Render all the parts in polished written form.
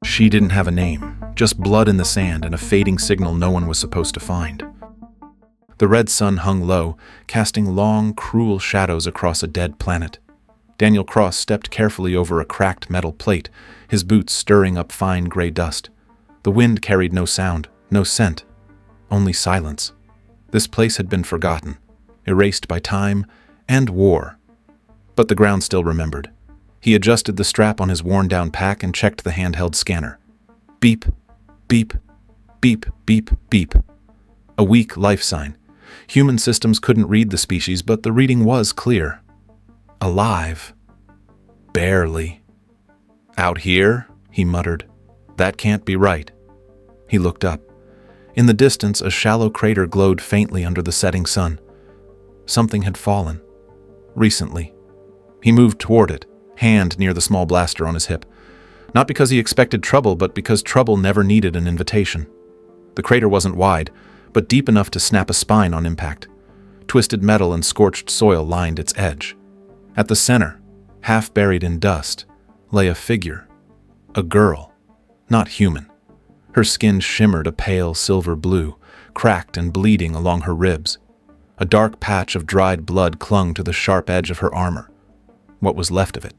She didn't have a name, just blood in the sand and a fading signal no one was supposed to find. The red sun hung low, casting long, cruel shadows across a dead planet. Daniel Cross stepped carefully over a cracked metal plate, his boots stirring up fine gray dust. The wind carried no sound, no scent, only silence. This place had been forgotten, erased by time and war. But the ground still remembered. He adjusted the strap on his worn-down pack and checked the handheld scanner. Beep, beep, beep, beep, beep. A weak life sign. Human systems couldn't read the species, but the reading was clear. Alive. Barely. Out here, he muttered. That can't be right. He looked up. In the distance, a shallow crater glowed faintly under the setting sun. Something had fallen. Recently. He moved toward it, hand near the small blaster on his hip. Not because he expected trouble, but because trouble never needed an invitation. The crater wasn't wide, but deep enough to snap a spine on impact. Twisted metal and scorched soil lined its edge. At the center, half buried in dust, lay a figure. A girl. Not human. Her skin shimmered a pale silver blue, cracked and bleeding along her ribs. A dark patch of dried blood clung to the sharp edge of her armor. What was left of it?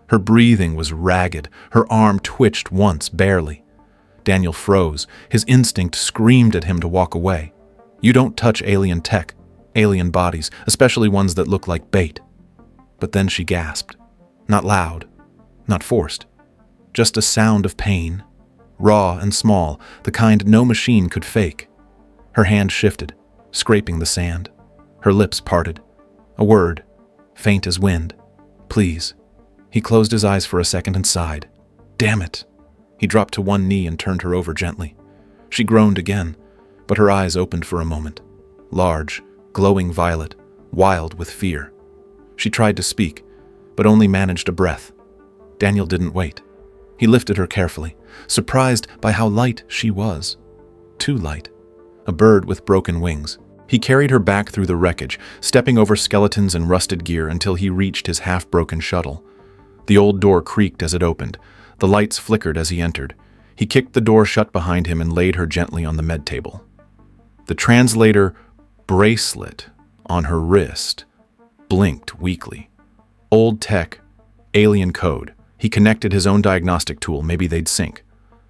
Her breathing was ragged. Her arm twitched once, barely. Daniel froze. His instinct screamed at him to walk away. You don't touch alien tech, alien bodies, especially ones that look like bait. But then she gasped. Not loud, not forced. Just a sound of pain, raw and small, the kind no machine could fake. Her hand shifted, scraping the sand. Her lips parted. A word, faint as wind. Please. He closed his eyes for a second and sighed. Damn it. He dropped to one knee and turned her over gently. She groaned again, but her eyes opened for a moment. Large, glowing violet, wild with fear. She tried to speak, but only managed a breath. Daniel didn't wait. He lifted her carefully, surprised by how light she was. Too light. A bird with broken wings. He carried her back through the wreckage, stepping over skeletons and rusted gear until he reached his half-broken shuttle. The old door creaked as it opened. The lights flickered as he entered. He kicked the door shut behind him and laid her gently on the med table. The translator bracelet on her wrist blinked weakly. Old tech, alien code. He connected his own diagnostic tool. Maybe they'd sync.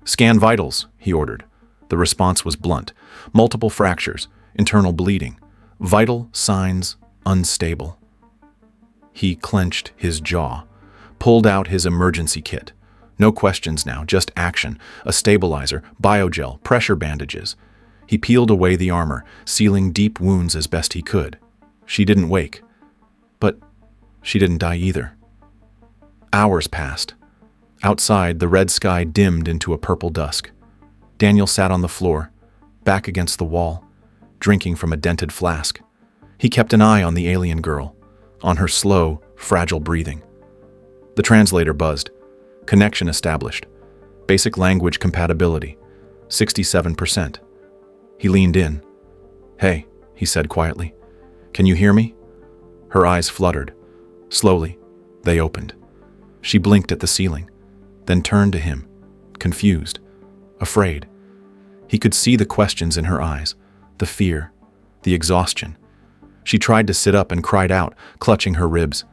Scan vitals, he ordered. The response was blunt. Multiple fractures, internal bleeding. Vital signs unstable. He clenched his jaw, pulled out his emergency kit. No questions now, just action. A stabilizer, biogel, pressure bandages. He peeled away the armor, sealing deep wounds as best he could. She didn't wake. But she didn't die either. Hours passed. Outside, the red sky dimmed into a purple dusk. Daniel sat on the floor, back against the wall, drinking from a dented flask. He kept an eye on the alien girl, on her slow, fragile breathing. The translator buzzed. Connection established. Basic language compatibility. 67%. He leaned in. Hey, he said quietly. Can you hear me? Her eyes fluttered. Slowly, they opened. She blinked at the ceiling, then turned to him, confused, afraid. He could see the questions in her eyes, the fear, the exhaustion. She tried to sit up and cried out, clutching her ribs.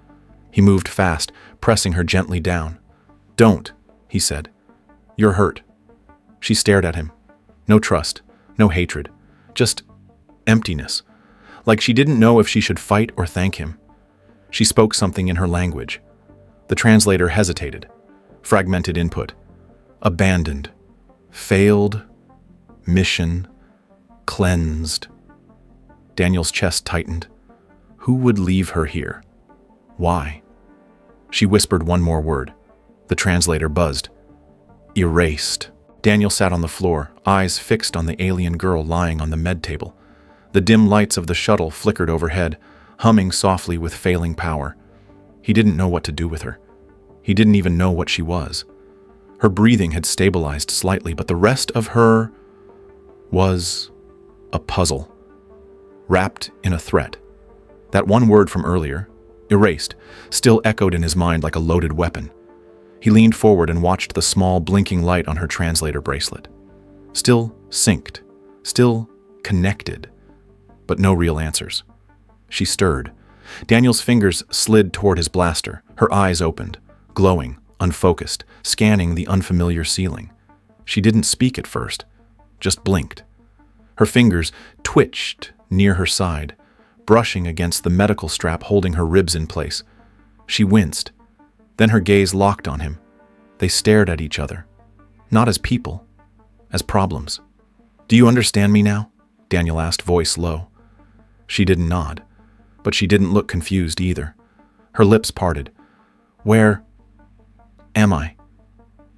He moved fast, pressing her gently down. Don't, he said. You're hurt. She stared at him. No trust, no hatred, just emptiness. Like she didn't know if she should fight or thank him. She spoke something in her language. The translator hesitated. Fragmented input. Abandoned. Failed. Mission. Cleansed. Daniel's chest tightened. Who would leave her here? Why? She whispered one more word. The translator buzzed. Erased. Daniel sat on the floor, eyes fixed on the alien girl lying on the med table. The dim lights of the shuttle flickered overhead, humming softly with failing power. He didn't know what to do with her. He didn't even know what she was. Her breathing had stabilized slightly, but the rest of her was a puzzle, wrapped in a threat. That one word from earlier, erased, still echoed in his mind like a loaded weapon. He leaned forward and watched the small, blinking light on her translator bracelet. Still synced, still connected, but no real answers. She stirred. Daniel's fingers slid toward his blaster. Her eyes opened, glowing, unfocused, scanning the unfamiliar ceiling. She didn't speak at first, just blinked. Her fingers twitched near her side, brushing against the medical strap holding her ribs in place. She winced. Then her gaze locked on him. They stared at each other, not as people, as problems. "Do you understand me now?" Daniel asked, voice low. She didn't nod, but she didn't look confused either. Her lips parted. "Where am I?"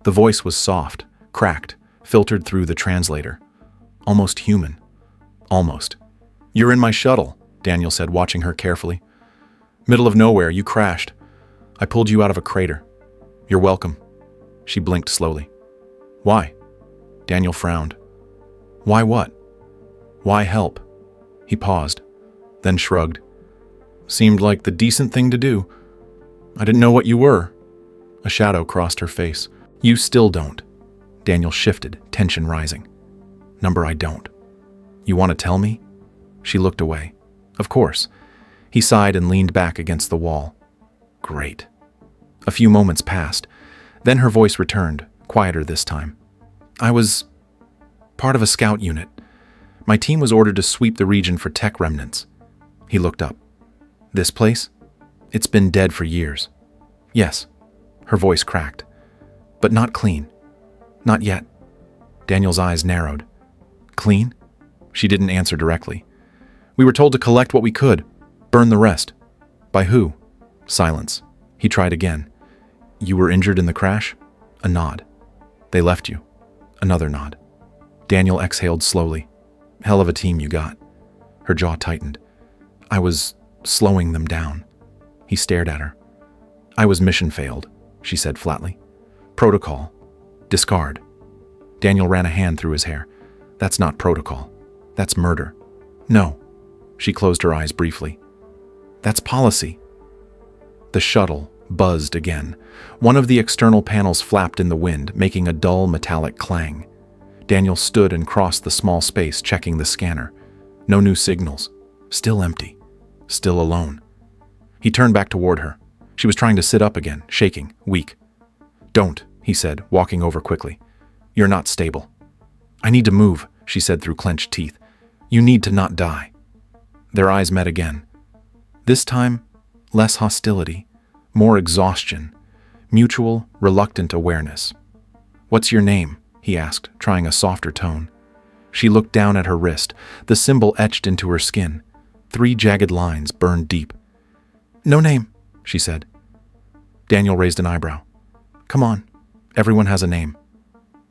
The voice was soft, cracked, filtered through the translator. Almost human. Almost. "You're in my shuttle," Daniel said, watching her carefully. "Middle of nowhere, you crashed. I pulled you out of a crater. You're welcome." She blinked slowly. "Why?" Daniel frowned. "Why what? Why help?" He paused, then shrugged. "Seemed like the decent thing to do. I didn't know what you were." A shadow crossed her face. "You still don't." Daniel shifted, tension rising. "Number, I don't." "You want to tell me?" She looked away. "Of course." He sighed and leaned back against the wall. "Great." A few moments passed. Then her voice returned, quieter this time. "I was part of a scout unit. My team was ordered to sweep the region for tech remnants." He looked up. "This place? It's been dead for years." "Yes." Her voice cracked. "But not clean. Not yet." Daniel's eyes narrowed. "Clean?" She didn't answer directly. "We were told to collect what we could, burn the rest." "By who?" Silence. He tried again. "You were injured in the crash?" A nod. "They left you?" Another nod. Daniel exhaled slowly. "Hell of a team you got." Her jaw tightened. "I was slowing them down." He stared at her. "I was mission failed," she said flatly. "Protocol. Discard." Daniel ran a hand through his hair. "That's not protocol. That's murder." "No." She closed her eyes briefly. "That's policy." The shuttle buzzed again. One of the external panels flapped in the wind, making a dull metallic clang. Daniel stood and crossed the small space, checking the scanner. No new signals. Still empty. Still alone. He turned back toward her. She was trying to sit up again, shaking, weak. "Don't," he said, walking over quickly. "You're not stable." "I need to move," she said through clenched teeth. "You need to not die." Their eyes met again. This time, less hostility, more exhaustion, mutual, reluctant awareness. "What's your name?" he asked, trying a softer tone. She looked down at her wrist, the symbol etched into her skin. 3 jagged lines burned deep. "No name," she said. Daniel raised an eyebrow. "Come on, everyone has a name."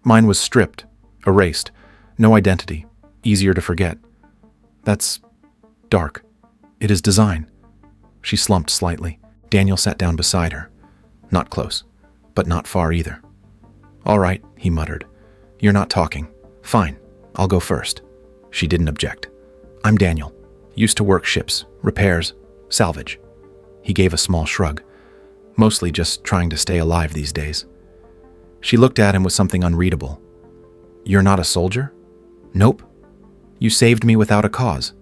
Mine was stripped, erased, no identity, easier to forget. "That's dark. It is design." She slumped slightly. Daniel sat down beside her. Not close, but not far either. "All right," he muttered. "You're not talking. Fine, I'll go first." She didn't object. "I'm Daniel. Used to work ships, repairs, salvage." He gave a small shrug. "Mostly just trying to stay alive these days." She looked at him with something unreadable. "You're not a soldier?" "Nope. You saved me without a cause."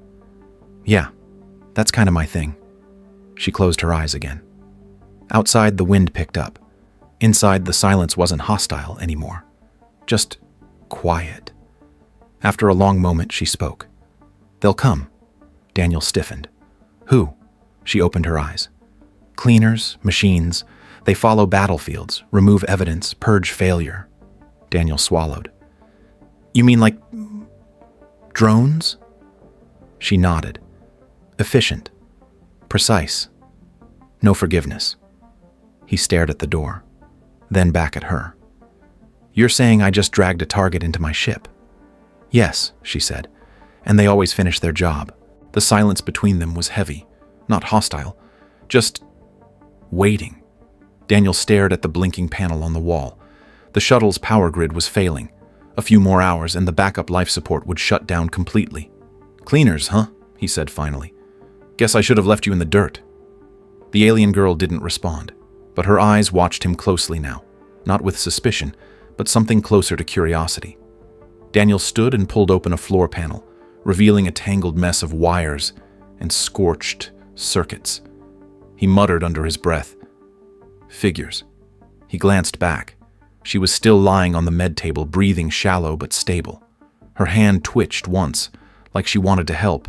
"Yeah, that's kind of my thing." She closed her eyes again. Outside, the wind picked up. Inside, the silence wasn't hostile anymore. Just quiet. After a long moment, she spoke. "They'll come." Daniel stiffened. "Who?" She opened her eyes. "Cleaners, machines. They follow battlefields, remove evidence, purge failure." Daniel swallowed. "You mean like drones?" She nodded. "Efficient. Precise. No forgiveness." He stared at the door, then back at her. "You're saying I just dragged a target into my ship?" "Yes," she said, "and they always finish their job." The silence between them was heavy, not hostile, just waiting. Daniel stared at the blinking panel on the wall. The shuttle's power grid was failing. A few more hours and the backup life support would shut down completely. "Cleaners, huh?" he said finally. "Guess I should have left you in the dirt." The alien girl didn't respond, but her eyes watched him closely now. not with suspicion, but something closer to curiosity. Daniel stood and pulled open a floor panel, revealing a tangled mess of wires and scorched circuits. He muttered under his breath, "Figures." He glanced back. She was still lying on the med table, breathing shallow but stable. Her hand twitched once, like she wanted to help,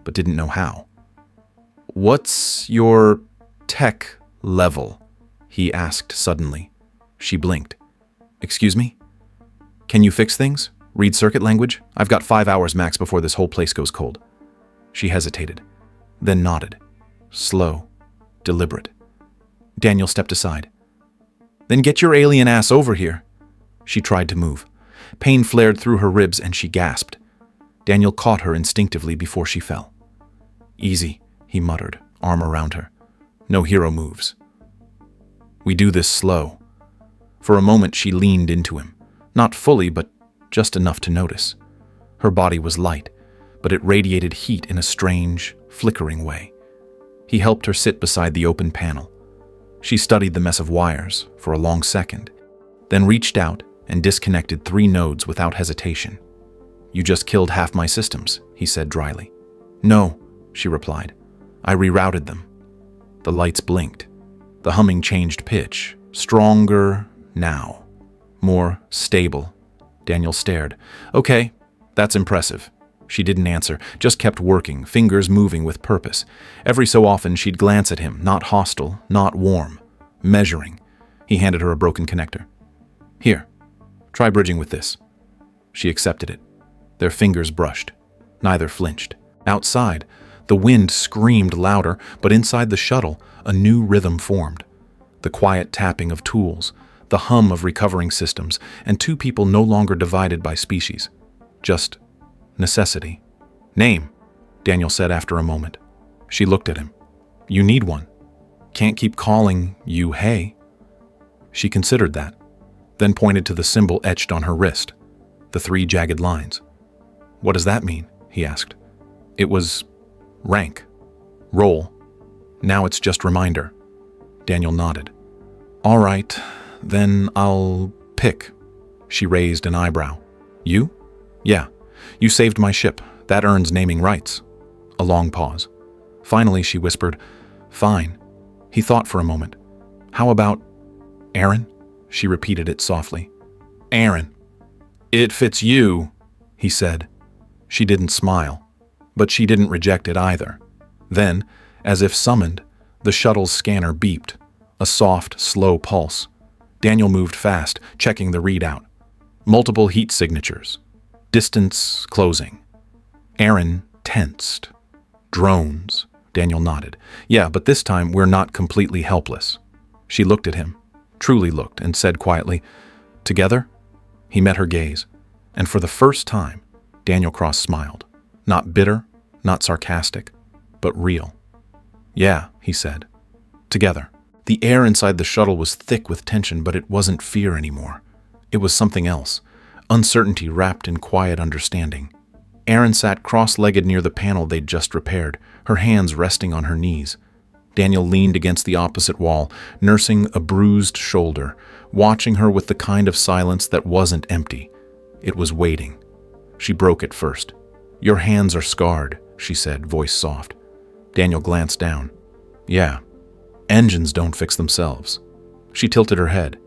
but didn't know how. "What's your tech level?" he asked suddenly. She blinked. "Excuse me? Can you fix things? Read circuit language? I've got 5 hours max before this whole place goes cold." She hesitated, then nodded. Slow, deliberate. Daniel stepped aside. "Then get your alien ass over here." She tried to move. Pain flared through her ribs and she gasped. Daniel caught her instinctively before she fell. "Easy," he muttered, arm around her. "No hero moves. We do this slow." For a moment she leaned into him. Not fully, but just enough to notice. Her body was light, but it radiated heat in a strange, flickering way. He helped her sit beside the open panel. She studied the mess of wires for a long second, then reached out and disconnected 3 nodes without hesitation. "You just killed half my systems," he said dryly. "No," she replied. "I rerouted them." The lights blinked. The humming changed pitch, stronger now, more stable. Daniel stared. "Okay, that's impressive." She didn't answer, just kept working, fingers moving with purpose. Every so often she'd glance at him, not hostile, not warm, measuring. He handed her a broken connector. "Here, try bridging with this." She accepted it. Their fingers brushed. Neither flinched. Outside, the wind screamed louder, but inside the shuttle, a new rhythm formed. The quiet tapping of tools, the hum of recovering systems, and 2 people no longer divided by species. Just necessity. "Name," Daniel said after a moment. She looked at him. "You need one. Can't keep calling you Hey." She considered that, then pointed to the symbol etched on her wrist, the 3 jagged lines. "What does that mean?" he asked. It was rank, role. Now it's just reminder. Daniel nodded. "All right, then I'll pick." She raised an eyebrow. "You?" "Yeah. You saved my ship. That earns naming rights." A long pause. Finally, she whispered, "Fine." He thought for a moment. "How about Aaron?" She repeated it softly. "Aaron." "It fits you," he said. She didn't smile, but she didn't reject it either. Then, as if summoned, the shuttle's scanner beeped, a soft, slow pulse. Daniel moved fast, checking the readout. Multiple heat signatures. Distance closing. Aaron tensed. "Drones," Daniel nodded. "Yeah, but this time we're not completely helpless." She looked at him, truly looked, and said quietly, "Together?" He met her gaze, and for the first time, Daniel Cross smiled. Not bitter, not sarcastic, but real. "Yeah," he said. "Together." The air inside the shuttle was thick with tension, but it wasn't fear anymore. It was something else. Uncertainty wrapped in quiet understanding. Aaron sat cross-legged near the panel they'd just repaired, her hands resting on her knees. Daniel leaned against the opposite wall, nursing a bruised shoulder, watching her with the kind of silence that wasn't empty. It was waiting. She broke it first. "Your hands are scarred," she said, voice soft. Daniel glanced down. "Yeah. Engines don't fix themselves." She tilted her head.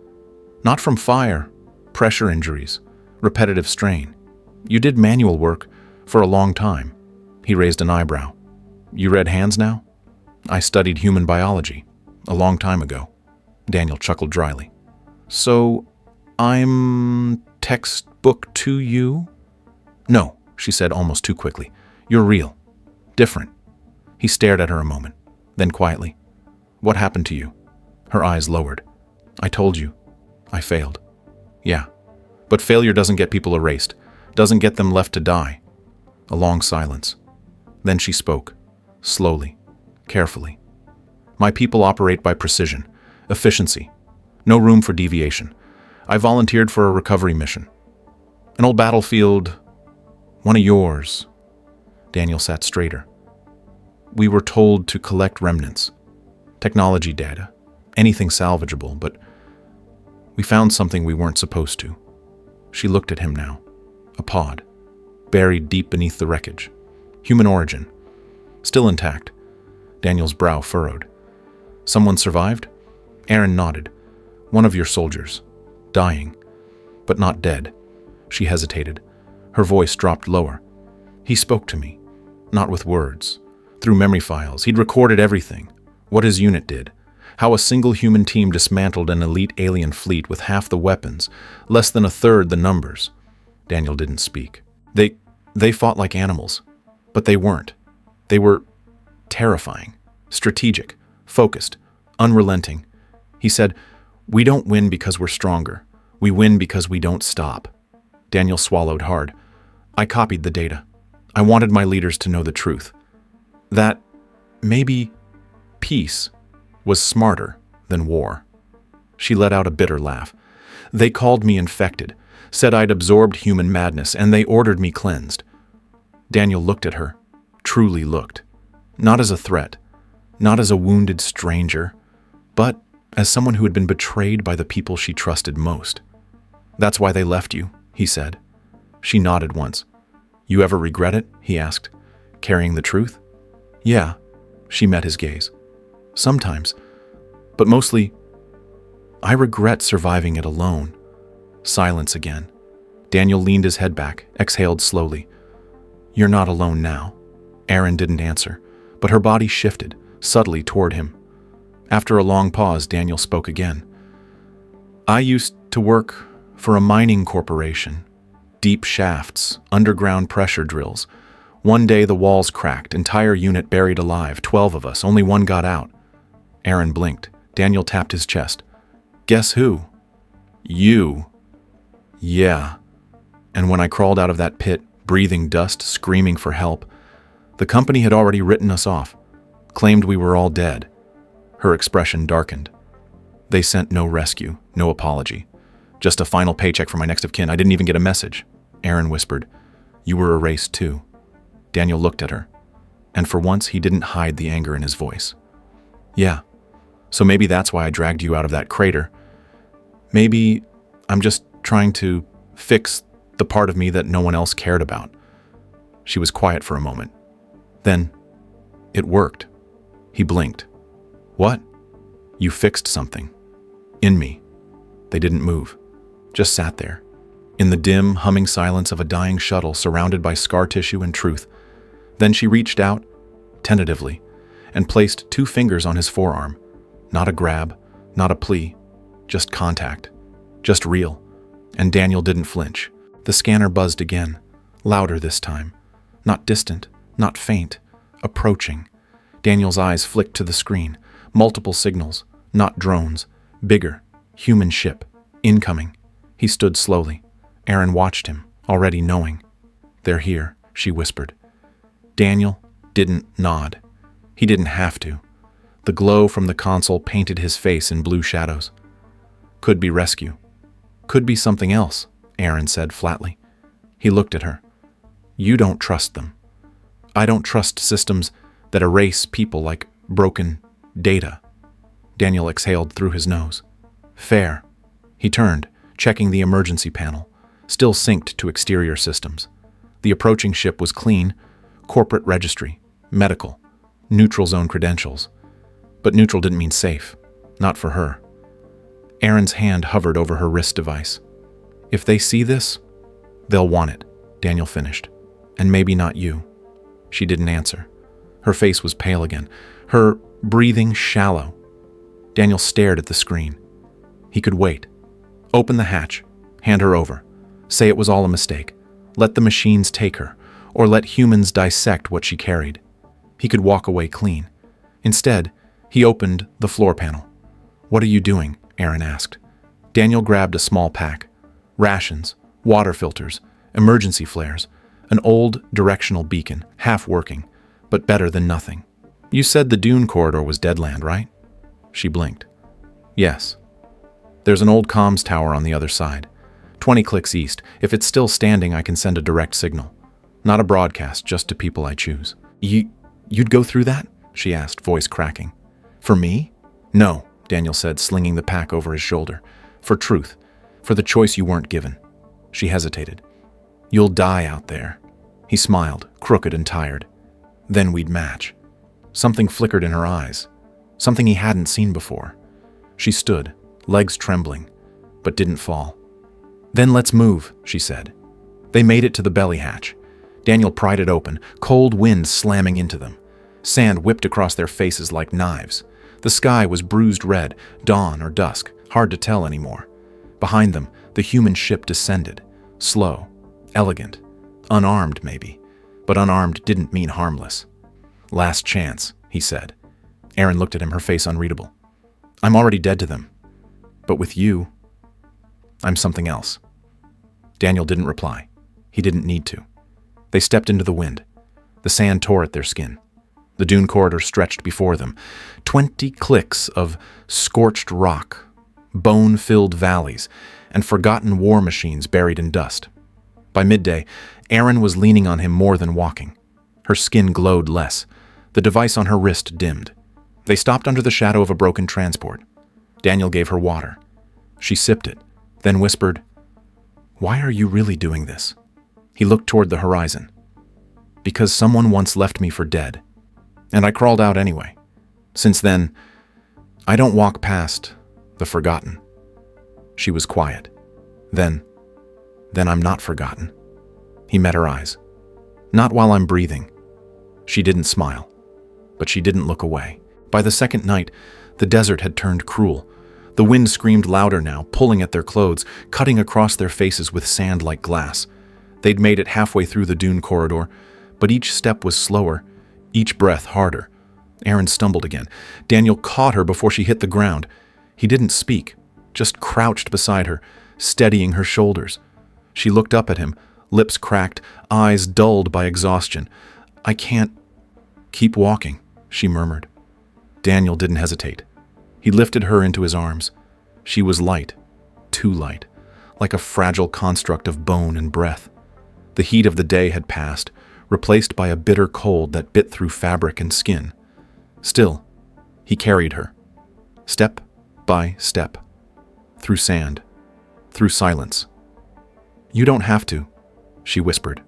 "Not from fire, pressure injuries, repetitive strain. You did manual work for a long time." He raised an eyebrow. "You read hands now?" "I studied human biology a long time ago." Daniel chuckled dryly. "So, I'm textbook to you?" "No," she said almost too quickly. "You're real. Different." He stared at her a moment, then quietly. "What happened to you?" Her eyes lowered. "I told you. I failed." "Yeah. But failure doesn't get people erased, doesn't get them left to die." A long silence. Then she spoke, slowly, carefully. "My people operate by precision, efficiency. No room for deviation. I volunteered for a recovery mission. An old battlefield, one of yours." Daniel sat straighter. "We were told to collect remnants, technology data, anything salvageable, but We found something we weren't supposed to. She looked at him now. A pod, buried deep beneath the wreckage. Human origin. Still intact. Daniel's brow furrowed. Someone survived? Aaron nodded. One of your soldiers. Dying. But not dead. She hesitated. Her voice dropped lower. He spoke to me. Not with words. Through memory files. He'd recorded everything. What his unit did. How a single human team dismantled an elite alien fleet with half the weapons, less than a third the numbers. Daniel didn't speak. They fought like animals. But they weren't. They were terrifying, strategic, focused, unrelenting. He said, "We don't win because we're stronger. We win because we don't stop." Daniel swallowed hard. I copied the data. I wanted my leaders to know the truth. That maybe peace was smarter than war. She let out a bitter laugh. They called me infected, said I'd absorbed human madness, and they ordered me cleansed. Daniel looked at her, truly looked. Not as a threat, not as a wounded stranger, but as someone who had been betrayed by the people she trusted most. That's why they left you, he said. She nodded once. You ever regret it? He asked, carrying the truth. Yeah, she met his gaze. Sometimes, but mostly, I regret surviving it alone. Silence again. Daniel leaned his head back, exhaled slowly. You're not alone now. Aaron didn't answer, but her body shifted, subtly toward him. After a long pause, Daniel spoke again. I used to work for a mining corporation. Deep shafts, underground pressure drills. One day the walls cracked, entire unit buried alive, 12 of us, only one got out. Aaron blinked. Daniel tapped his chest. Guess who? You. Yeah. And when I crawled out of that pit, breathing dust, screaming for help, the company had already written us off, claimed we were all dead. Her expression darkened. They sent no rescue, no apology. Just a final paycheck for my next of kin. I didn't even get a message. Aaron whispered. You were erased too. Daniel looked at her, and for once he didn't hide the anger in his voice. Yeah, so maybe that's why I dragged you out of that crater. Maybe I'm just trying to fix the part of me that no one else cared about. She was quiet for a moment. Then, it worked. He blinked. What? You fixed something. In me. They didn't move. Just sat there. In the dim, humming silence of a dying shuttle surrounded by scar tissue and truth. Then she reached out, tentatively, and placed 2 fingers on his forearm. Not a grab, not a plea, just contact. Just real. And Daniel didn't flinch. The scanner buzzed again, louder this time. Not distant, not faint, approaching. Daniel's eyes flicked to the screen. Multiple signals, not drones. Bigger, human ship, incoming. He stood slowly. Aaron watched him, already knowing. They're here, she whispered. Daniel didn't nod. He didn't have to. The glow from the console painted his face in blue shadows. Could be rescue. Could be something else, Aaron said flatly. He looked at her. You don't trust them. I don't trust systems that erase people like broken data. Daniel exhaled through his nose. Fair. He turned, checking the emergency panel, still synced to exterior systems. The approaching ship was clean, corporate registry, medical, neutral zone credentials. But neutral didn't mean safe, not for her. Aaron's hand hovered over her wrist device. If they see this, they'll want it, Daniel finished. And maybe not you. She didn't answer. Her face was pale again, her breathing shallow. Daniel stared at the screen. He could wait. Open the hatch, hand her over, say it was all a mistake, let the machines take her, or let humans dissect what she carried. He could walk away clean. Instead, he opened the floor panel. What are you doing? Aaron asked. Daniel grabbed a small pack. Rations, water filters, emergency flares, an old directional beacon, half working, but better than nothing. You said the dune corridor was deadland, right? She blinked. Yes. There's an old comms tower on the other side. 20 clicks east. If it's still standing, I can send a direct signal. Not a broadcast, just to people I choose. You'd go through that? She asked, voice cracking. For me? No, Daniel said, slinging the pack over his shoulder. For truth. For the choice you weren't given. She hesitated. You'll die out there. He smiled, crooked and tired. Then we'd match. Something flickered in her eyes. Something he hadn't seen before. She stood, legs trembling, but didn't fall. Then let's move, she said. They made it to the belly hatch. Daniel pried it open, cold wind slamming into them. Sand whipped across their faces like knives. The sky was bruised red, dawn or dusk, hard to tell anymore. Behind them, the human ship descended, slow, elegant, unarmed maybe, but unarmed didn't mean harmless. Last chance, he said. Erin looked at him, her face unreadable. I'm already dead to them. But with you, I'm something else. Daniel didn't reply. He didn't need to. They stepped into the wind. The sand tore at their skin. The dune corridor stretched before them. 20 clicks of scorched rock, bone-filled valleys, and forgotten war machines buried in dust. By midday, Erin was leaning on him more than walking. Her skin glowed less. The device on her wrist dimmed. They stopped under the shadow of a broken transport. Daniel gave her water. She sipped it, then whispered, "Why are you really doing this?" He looked toward the horizon. "Because someone once left me for dead. And I crawled out anyway. Since then, I don't walk past the forgotten." She was quiet. Then I'm not forgotten. He met her eyes. "Not while I'm breathing." She didn't smile, but she didn't look away. By the second night, the desert had turned cruel. The wind screamed louder now, pulling at their clothes, cutting across their faces with sand like glass. They'd made it halfway through the dune corridor, but each step was slower, each breath harder. Erin stumbled again. Daniel caught her before she hit the ground. He didn't speak, just crouched beside her, steadying her shoulders. She looked up at him, lips cracked, eyes dulled by exhaustion. "I can't keep walking," she murmured. Daniel didn't hesitate. He lifted her into his arms. She was light, too light, like a fragile construct of bone and breath. The heat of the day had passed, replaced by a bitter cold that bit through fabric and skin. Still, he carried her, step by step, through sand, through silence. "You don't have to," she whispered.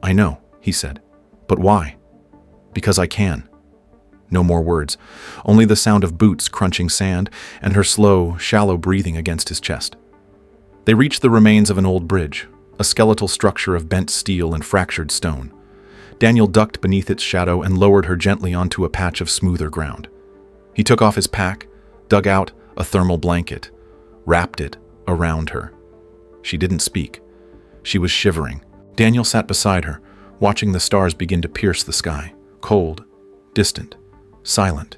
"I know," he said. "But why?" "Because I can." No more words, only the sound of boots crunching sand and her slow, shallow breathing against his chest. They reached the remains of an old bridge, a skeletal structure of bent steel and fractured stone. Daniel ducked beneath its shadow and lowered her gently onto a patch of smoother ground. He took off his pack, dug out a thermal blanket, wrapped it around her. She didn't speak. She was shivering. Daniel sat beside her, watching the stars begin to pierce the sky, cold, distant, silent.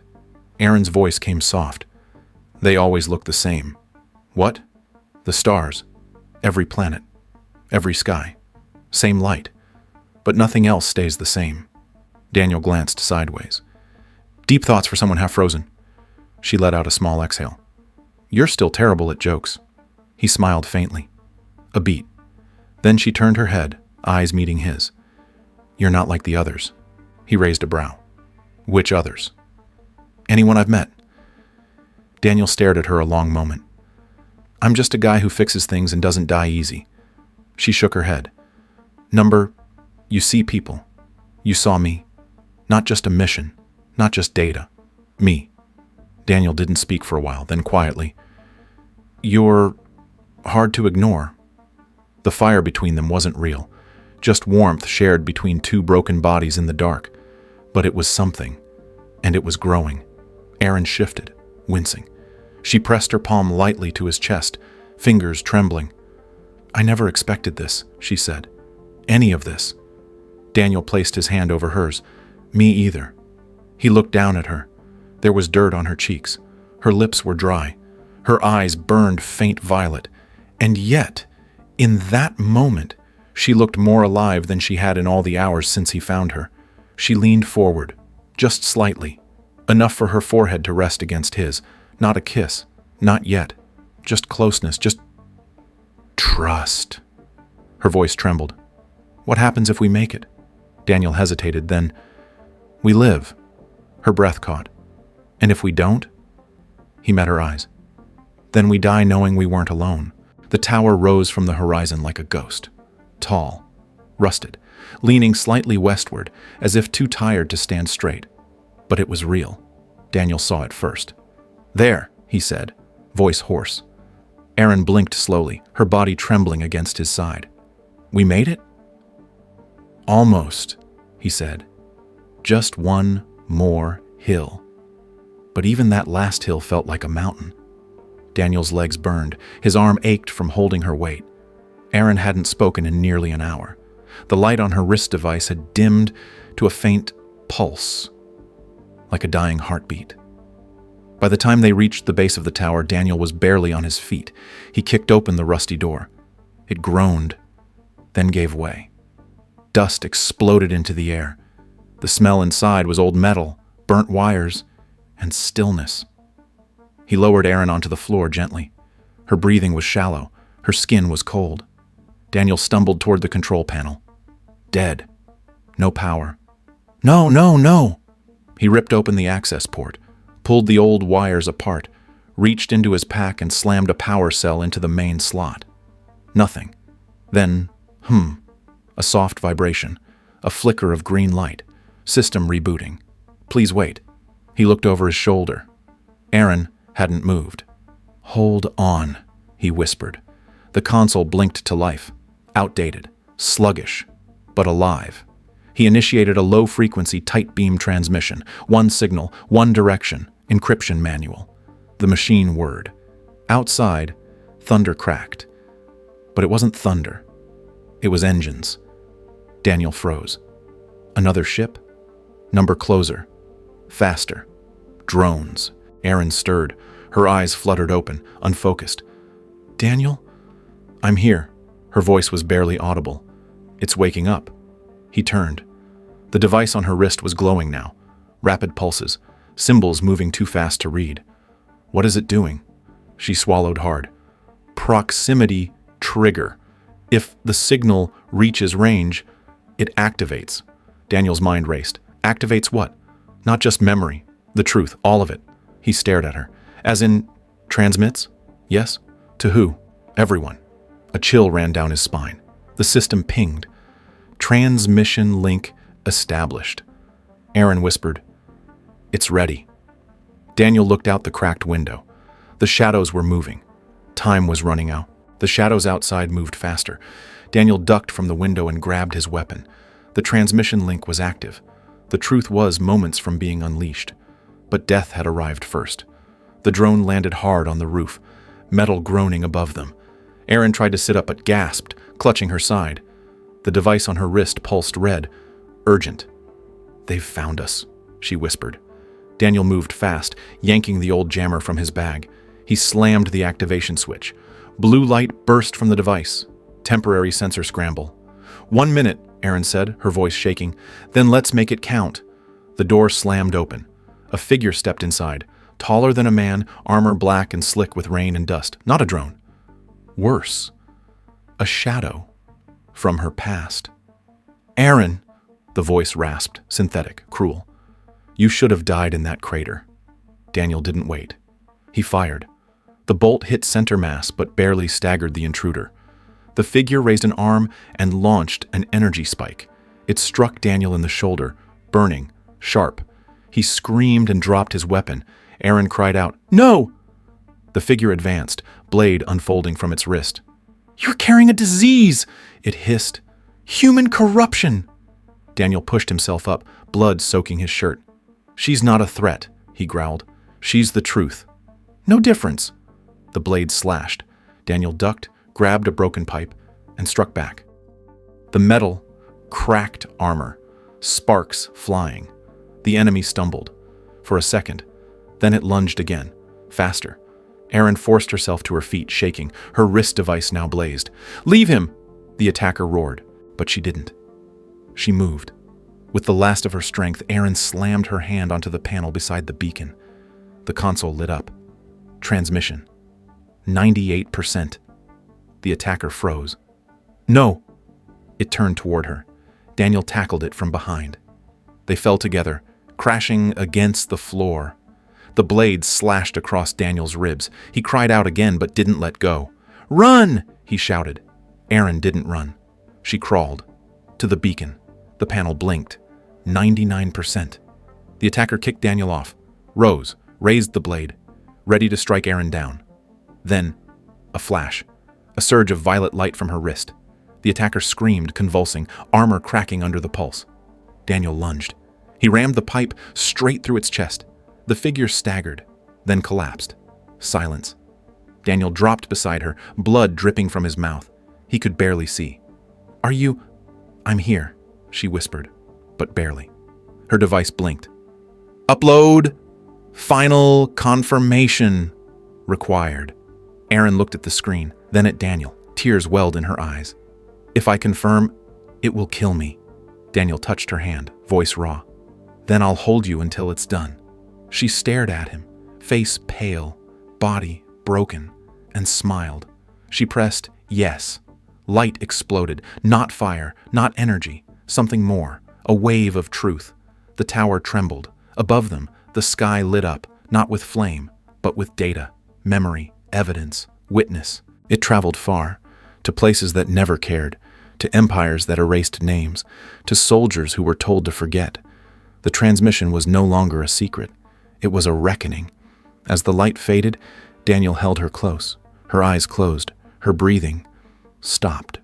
Erin's voice came soft. "They always look the same." "What?" "The stars. Every planet. Every sky. Same light. But nothing else stays the same." Daniel glanced sideways. "Deep thoughts for someone half frozen." She let out a small exhale. "You're still terrible at jokes." He smiled faintly. A beat. Then she turned her head, eyes meeting his. "You're not like the others." He raised a brow. "Which others?" "Anyone I've met." Daniel stared at her a long moment. "I'm just a guy who fixes things and doesn't die easy." She shook her head. You see people. You saw me. Not just a mission, not just data. Me." Daniel didn't speak for a while, then quietly, "You're hard to ignore." The fire between them wasn't real, just warmth shared between two broken bodies in the dark. But it was something, and it was growing. Erin shifted, wincing. She pressed her palm lightly to his chest, fingers trembling. "I never expected this," she said. "Any of this." Daniel placed his hand over hers. "Me either." He looked down at her. There was dirt on her cheeks. Her lips were dry. Her eyes burned faint violet. And yet, in that moment, she looked more alive than she had in all the hours since he found her. She leaned forward, just slightly, enough for her forehead to rest against his. Not a kiss, not yet. Just closeness, just trust. Her voice trembled. "What happens if we make it?" Daniel hesitated, then, "We live." Her breath caught. "And if we don't?" He met her eyes. Then we die knowing we weren't alone. The tower rose from the horizon like a ghost. Tall, rusted, leaning slightly westward, as if too tired to stand straight. But it was real. Daniel saw it first. "There," he said, voice hoarse. Aaron blinked slowly, her body trembling against his side. "We made it?" "Almost," he said. "Just one more hill." But even that last hill felt like a mountain. Daniel's legs burned. His arm ached from holding her weight. Aaron hadn't spoken in nearly an hour. The light on her wrist device had dimmed to a faint pulse, like a dying heartbeat. By the time they reached the base of the tower, Daniel was barely on his feet. He kicked open the rusty door. It groaned, then gave way. Dust exploded into the air. The smell inside was old metal, burnt wires, and stillness. He lowered Aaron onto the floor gently. Her breathing was shallow. Her skin was cold. Daniel stumbled toward the control panel. Dead. No power. No, no, no! He ripped open the access port, pulled the old wires apart, reached into his pack and slammed a power cell into the main slot. Nothing. Then, a soft vibration, a flicker of green light. System rebooting. "Please wait." He looked over his shoulder. Aaron hadn't moved. "Hold on," he whispered. The console blinked to life. Outdated, sluggish, but alive. He initiated a low-frequency tight beam transmission. One signal, one direction, encryption manual. The machine whirred. Outside, thunder cracked. But it wasn't thunder. It was engines. Daniel froze. Another ship? Number closer. Faster. Drones. Aaron stirred. Her eyes fluttered open, unfocused. "Daniel? I'm here." Her voice was barely audible. "It's waking up." He turned. The device on her wrist was glowing now. Rapid pulses. Symbols moving too fast to read. "What is it doing?" She swallowed hard. "Proximity trigger. If the signal reaches range, it activates." Daniel's mind raced. "Activates what?" "Not just memory. The truth. All of it." He stared at her. "As in, transmits?" "Yes." "To who?" "Everyone." A chill ran down his spine. The system pinged. "Transmission link established." Aaron whispered, "It's ready." Daniel looked out the cracked window. The shadows were moving. Time was running out. The shadows outside moved faster. Daniel ducked from the window and grabbed his weapon. The transmission link was active. The truth was moments from being unleashed. But death had arrived first. The drone landed hard on the roof, metal groaning above them. Aaron tried to sit up but gasped, clutching her side. The device on her wrist pulsed red. Urgent. "They've found us," she whispered. Daniel moved fast, yanking the old jammer from his bag. He slammed the activation switch. Blue light burst from the device. Temporary sensor scramble. "1 minute," Aaron said, her voice shaking. "Then let's make it count." The door slammed open. A figure stepped inside, taller than a man, armor black and slick with rain and dust. Not a drone. Worse. A shadow. From her past. "Aaron," the voice rasped, synthetic, cruel. "You should have died in that crater." Daniel didn't wait. He fired. The bolt hit center mass but barely staggered the intruder. The figure raised an arm and launched an energy spike. It struck Daniel in the shoulder, burning, sharp. He screamed and dropped his weapon. Aaron cried out, "No!" The figure advanced, blade unfolding from its wrist. "You're carrying a disease!" it hissed. "Human corruption!" Daniel pushed himself up, blood soaking his shirt. "She's not a threat," he growled. "She's the truth." "No difference." The blade slashed. Daniel ducked, grabbed a broken pipe, and struck back. The metal cracked armor, sparks flying. The enemy stumbled. For a second. Then it lunged again, faster. Aaron forced herself to her feet, shaking. Her wrist device now blazed. "Leave him!" the attacker roared, but she didn't. She moved. With the last of her strength, Aaron slammed her hand onto the panel beside the beacon. The console lit up. Transmission. 98%. The attacker froze. "No!" It turned toward her. Daniel tackled it from behind. They fell together, crashing against the floor. The blade slashed across Daniel's ribs. He cried out again but didn't let go. "Run!" he shouted. Aaron didn't run. She crawled. To the beacon. The panel blinked. 99%. The attacker kicked Daniel off, rose, raised the blade, ready to strike Aaron down. Then, a flash. A surge of violet light from her wrist. The attacker screamed, convulsing, armor cracking under the pulse. Daniel lunged. He rammed the pipe straight through its chest. The figure staggered, then collapsed. Silence. Daniel dropped beside her, blood dripping from his mouth. He could barely see. "Are you—" "I'm here," she whispered, but barely. Her device blinked. "Upload! Final confirmation required." Aaron looked at the screen, then at Daniel. Tears welled in her eyes. "If I confirm, it will kill me." Daniel touched her hand, voice raw. "Then I'll hold you until it's done." She stared at him, face pale, body broken, and smiled. She pressed yes. Light exploded, not fire, not energy, something more, a wave of truth. The tower trembled. Above them, the sky lit up, not with flame, but with data, memory, evidence, witness. It traveled far, to places that never cared, to empires that erased names, to soldiers who were told to forget. The transmission was no longer a secret. It was a reckoning. As the light faded, Daniel held her close. Her eyes closed. Her breathing stopped.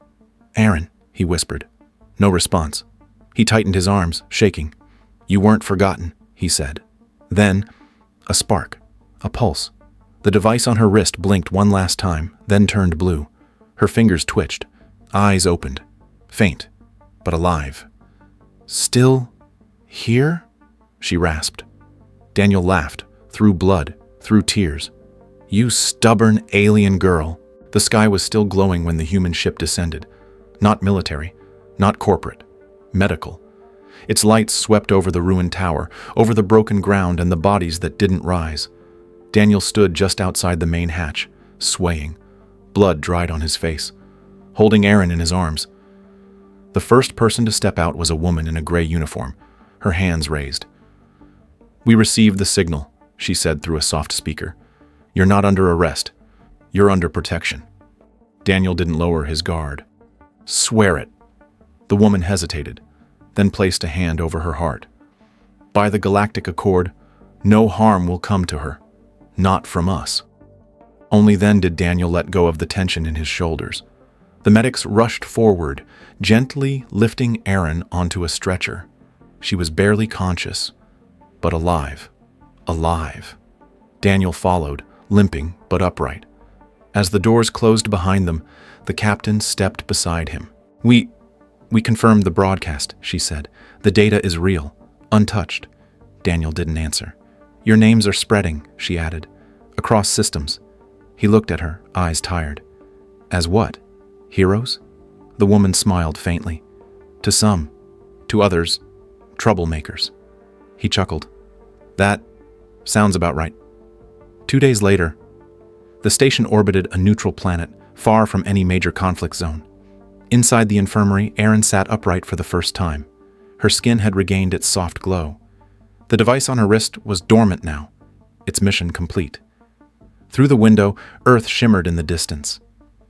"Aaron," he whispered. No response. He tightened his arms, shaking. "You weren't forgotten," he said. Then, a spark, a pulse. The device on her wrist blinked one last time, then turned blue. Her fingers twitched. Eyes opened. Faint, but alive. "Still here?" she rasped. Daniel laughed, through blood, through tears. "You stubborn alien girl." The sky was still glowing when the human ship descended. Not military, not corporate, medical. Its lights swept over the ruined tower, over the broken ground and the bodies that didn't rise. Daniel stood just outside the main hatch, swaying. Blood dried on his face, holding Aaron in his arms. The first person to step out was a woman in a gray uniform, her hands raised. "We received the signal," she said through a soft speaker. "You're not under arrest. You're under protection." Daniel didn't lower his guard. "Swear it." The woman hesitated, then placed a hand over her heart. "By the Galactic Accord, no harm will come to her. Not from us." Only then did Daniel let go of the tension in his shoulders. The medics rushed forward, gently lifting Aaron onto a stretcher. She was barely conscious, but alive. Alive. Daniel followed, limping but upright. As the doors closed behind them, the captain stepped beside him. We confirmed the broadcast," she said. "The data is real, untouched." Daniel didn't answer. "Your names are spreading," she added, "across systems." He looked at her, eyes tired. "As what? Heroes?" The woman smiled faintly. "To some. To others, troublemakers." He chuckled. "That sounds about right." 2 days later, the station orbited a neutral planet, far from any major conflict zone. Inside the infirmary, Aaron sat upright for the first time. Her skin had regained its soft glow. The device on her wrist was dormant now, its mission complete. Through the window, Earth shimmered in the distance.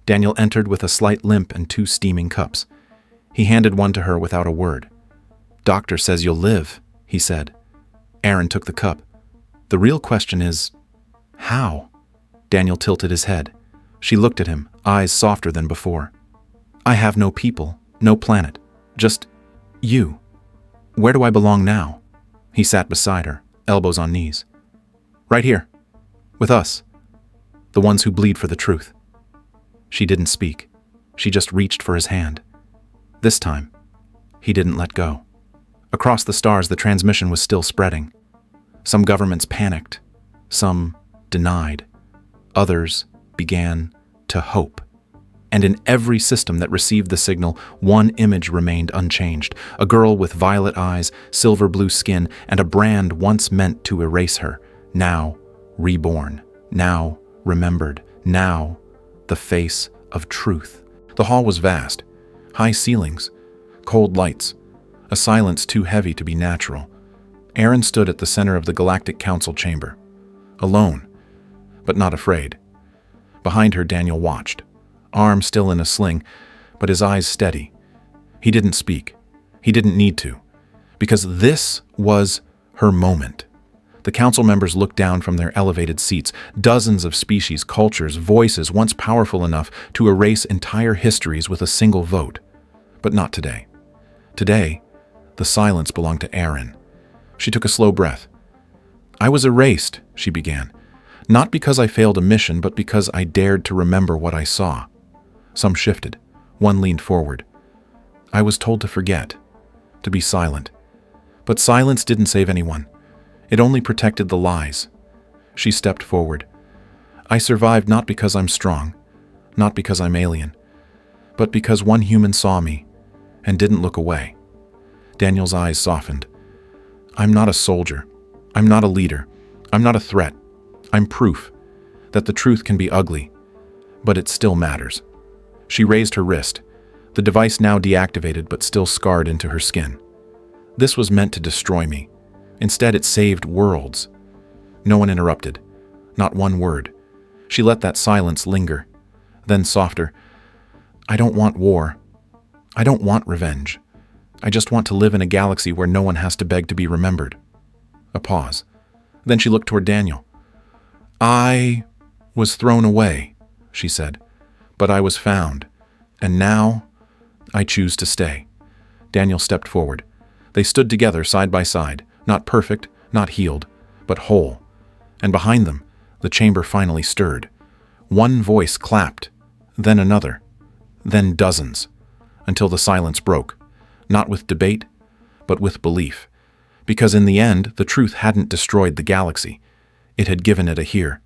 Daniel entered with a slight limp and 2 steaming cups. He handed one to her without a word. "Doctor says you'll live," he said. Aaron took the cup. "The real question is, how?" Daniel tilted his head. She looked at him, eyes softer than before. "I have no people, no planet, just you. Where do I belong now?" He sat beside her, elbows on knees. "Right here, with us, the ones who bleed for the truth." She didn't speak. She just reached for his hand. This time, he didn't let go. Across the stars, the transmission was still spreading. Some governments panicked. Some denied. Others began to hope. And in every system that received the signal, one image remained unchanged. A girl with violet eyes, silver blue skin, and a brand once meant to erase her. Now reborn. Now remembered. Now the face of truth. The hall was vast. High ceilings. Cold lights. A silence too heavy to be natural. Aaron stood at the center of the Galactic Council chamber. alone, but not afraid. Behind her, Daniel watched, arm still in a sling, but his eyes steady. He didn't speak. He didn't need to, because this was her moment. The council members looked down from their elevated seats, dozens of species, cultures, voices once powerful enough to erase entire histories with a single vote. But not today. Today, the silence belonged to Erin. She took a slow breath. "I was erased," she began, "not because I failed a mission, but because I dared to remember what I saw." Some shifted. One leaned forward. "I was told to forget, to be silent. But silence didn't save anyone. It only protected the lies." She stepped forward. "I survived not because I'm strong, not because I'm alien, but because one human saw me and didn't look away." Daniel's eyes softened. "I'm not a soldier. I'm not a leader. I'm not a threat. I'm proof that the truth can be ugly, but it still matters." She raised her wrist, the device now deactivated but still scarred into her skin. "This was meant to destroy me. Instead, it saved worlds." No one interrupted. Not one word. She let that silence linger. Then softer, "I don't want war. I don't want revenge. I just want to live in a galaxy where no one has to beg to be remembered." A pause. Then she looked toward Daniel. "I was thrown away," she said, "but I was found. And now I choose to stay." Daniel stepped forward. They stood together side by side, not perfect, not healed, but whole. And behind them, the chamber finally stirred. One voice clapped, then another, then dozens, until the silence broke, not with debate, but with belief. Because in the end, the truth hadn't destroyed the galaxy. It had given it a here.